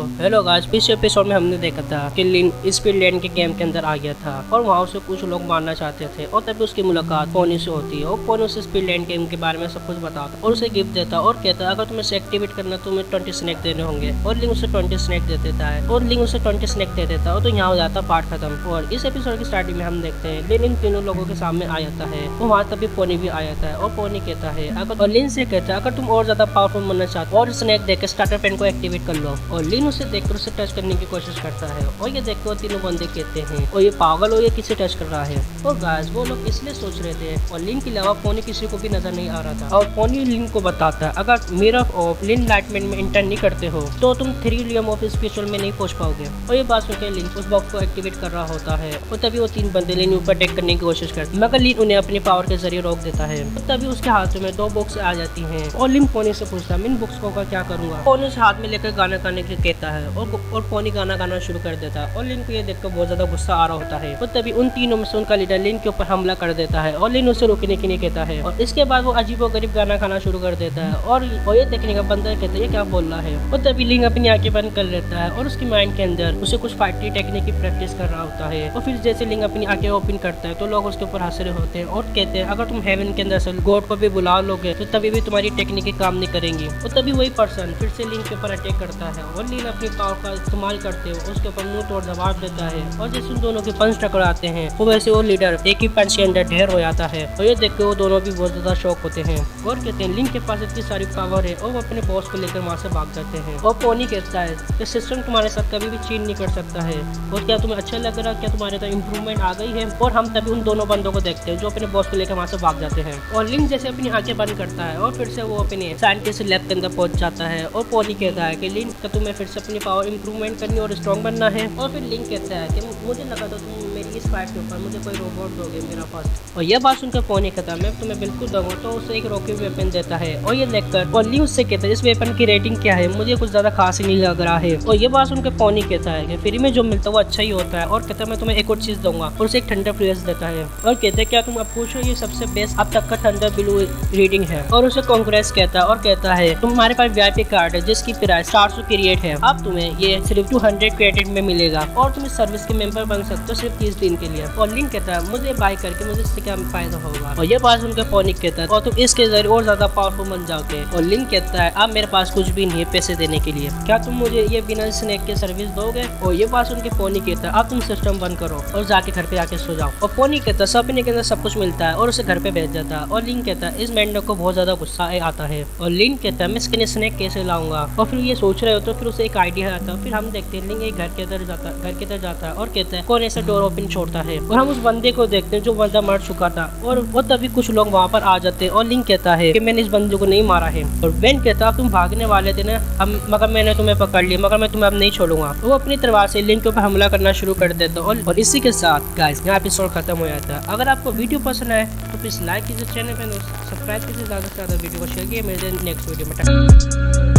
Hello guys, पिछले episode में हमने देखा था कि लिन स्पीडलैंड के गेम के अंदर आ गया था और वहाँ से कुछ लोग मारना चाहते थे और तभी उसकी मुलाकात पोनी से होती है और पोनी उसे स्पीडलैंड गेम के बारे में सब कुछ बताता और उसे गिफ्ट देता और कहता अगर तुम्हें इसे एक्टिवेट करना तो तुम्हें 20 स्नैक देने होंगे और लिंग उसे 20 स्नैक दे देता है और लिंग उसे 20 स्नैक दे देता है और तो यहाँ हो जाता पार्ट खत्म। और इस एपिसोड की स्टार्टिंग में हम देखते हैं लिन इन तीनों लोगों के सामने आ जाता है और वहाँ तभी पोनी भी आ जाता है और पोनी कहता है अगर लिन से कहता है अगर तुम और ज्यादा पावरफुल बनना चाहते हो और स्नैक देकर स्टार्टर पेन को एक्टिवेट कर लो। और लिन उसे देखकर उसे टच करने की कोशिश करता है और ये देखकर वो तीनों बंदे कहते हैं और ये पागल हो, ये किसे टच कर रहा है। और गाइस वो लोग इसलिए सोच रहे थे और लिन के अलावा पोनी किसी को भी नजर नहीं आ रहा था और पोनी लिन को बताता है अगर मिरर ऑफ लिन लाइटमेंट में इंटर नहीं करते हो तो तुम 3 रियम ऑफ स्पिरिचुअल में नहीं पहुंच पाओगे। और ये बात सुनकर लिन उस बॉक्स को एक्टिवेट कर रहा होता है और तभी वो 3 बंदे लिन ऊपर अटैक करने की कोशिश करते हैं मगर लिन उन्हें अपनी पावर के जरिए रोक देता है। तो तभी उसके हाथ में 2 बॉक्स आ जाती हैं और लिन पोनी से पूछता है इन बॉक्स को क्या करूंगा। पोनी उसे हाथ में लेकर गाना गाने के कहता है और पोनी गाना गाना शुरू कर देता है और लिन को ये देखकर बहुत ज्यादा गुस्सा आ रहा होता है। और तभी उन तीनों में से उनका लीडर लिन के ऊपर हमला कर देता है और लिन उसे रोकने के लिए कहता है और इसके बाद वो अजीबोगरीब गाना गाना शुरू कर देता है और ये देखने का बंदा कहता है ये क्या बोल रहा है। और तभी लिन अपनी आंखें बंद कर लेता है और उसकी माइंड के अंदर उसे कुछ फाइटिंग टेक्निक की प्रैक्टिस कर रहा होता है। और फिर जैसे लिंग अपनी आंखें ओपन करता है तो लोग उसके ऊपर हंस रहे होते हैं और कहते हैं अगर तुम हेवन के अंदर से गॉड को भी बुला लोगे तो तभी भी तुम्हारी टेक्निक काम नहीं करेंगी। और तभी वही पर्सन फिर से लिंग के ऊपर अटैक करता है और लिन अपनी पावर का इस्तेमाल करते हुए उसके ऊपर मुंह तोड़ जवाब देता है और जैसे उन दोनों के पंच टकराते हैं वो वैसे वो लीडर एक ही पंच के अंदर ढेर हो जाता है। और ये देख के वो दोनों भी बहुत ज्यादा शौक होते हैं और कहते हैं लिंग के पास इतनी सारी पावर है और वो अपने बॉस को लेकर वहाँ से भाग जाते हैं। और पोनी कहता है कि सिस्टम तुम्हारे साथ कभी भी चीट नहीं कर सकता है और क्या तुम्हें अच्छा लग रहा है, क्या तुम्हारे अंदर इम्प्रूवमेंट आ गई है। और हम तभी उन दोनों बंदों को देखते हैं जो अपने बॉस को लेकर वहाँ से भाग जाते हैं और लिंग जैसे अपनी आंखें बंद करता है और फिर से वो अपने साइंटिस्ट लैब के अंदर पहुंच जाता है। और पोनी कहता है कि लिंग का तुम्हें फिर से अपनी पावर इंप्रूवमेंट करनी और स्ट्रॉन्ग बनना है। और फिर लिंग कहता है कि मुझे लगा था तुम मेरी इस फाइट के ऊपर मुझे कोई रोबोट दोगे मेरा फर्स्ट। और ये बात सुनकर पोनी कहता है मैं तुम्हें बिल्कुल दूंगा। तो उसे एक रॉकेट वेपन देता है और ये देखकर पोनी उससे कहता है इस वेपन की रेटिंग क्या है, मुझे कुछ ज्यादा खास नहीं लग रहा है। और ये बात सुनकर पोनी कहता है कि फ्री में जो मिलता है वो अच्छा ही होता है और कहता है मैं तुम्हें एक और चीज दूंगा और उसे एक थंडर फ्यूज देता है और कहते हैं क्या तुम अब पूछो ये सबसे बेस्ट अब तक का थंडर ब्लू रीडिंग है। और उसे कांग्रेस कहता है और कहता है तुम्हारे पास वीआईपी कार्ड है जिसकी प्राइस 400 क्रिएट है, अब तुम्हें ये सिर्फ 200 क्रेडिट में मिलेगा और तुम इस सर्विस के मेंबर बन सकते हो सिर्फ 30 दिन के लिए। और लिंक कहता है मुझे बाय करके मुझे इससे क्या फायदा होगा। और ये बात सुनकर पोनी कहता है और तुम इसके जरिए और ज्यादा पावरफुल बन जाओगे। और लिंक कहता है अब मेरे पास कुछ भी नहीं है पैसे देने के लिए, क्या तुम मुझे ये बिना स्नैक के सर्विस दोगे। और ये बात सुनकर पोनी कहता है अब तुम सिस्टम बंद करो और जाके घर पे आके सो जाओ। और पोनी कहता है सपने के अंदर सब कुछ मिलता है और उसे घर पे भेज जाता है। और लिंक कहता है इस मेंढक को बहुत ज्यादा गुस्सा आता है और लिंक कहता है मैं इसके लिए स्नैक कैसे लाऊंगा। और फिर ये सोच रहे हो तो फिर उसे एक आइडिया आता है। फिर हम देखते हैं लिंक एक घर के अंदर जाता है और कहता है कौन ऐसा डोर ओपन छोड़ता है और हम उस बंदे को देखते हैं जो बंदा मर चुका था और वो तभी कुछ लोग वहाँ पर आ जाते हैं। और लिंक कहता है कि मैंने इस बंदे को नहीं मारा है। और वेन कहता है तुम भागने वाले थे ना मगर मैंने तुम्हें पकड़ लिया मगर मैं तुम्हें अब नहीं छोड़ूंगा। वो अपनी तलवार से लिंक के ऊपर हमला करना शुरू कर देता है और इसी के साथ गाइस यहाँ एपिसोड खत्म हो जाता है। अगर आपको वीडियो पसंद आए तो प्लीज लाइक कीजिए चैनल पर, सब्सक्राइब कीजिए, ज़्यादा से ज़्यादा वीडियो को शेयर कीजिए। मेरे नेक्स्ट वीडियो में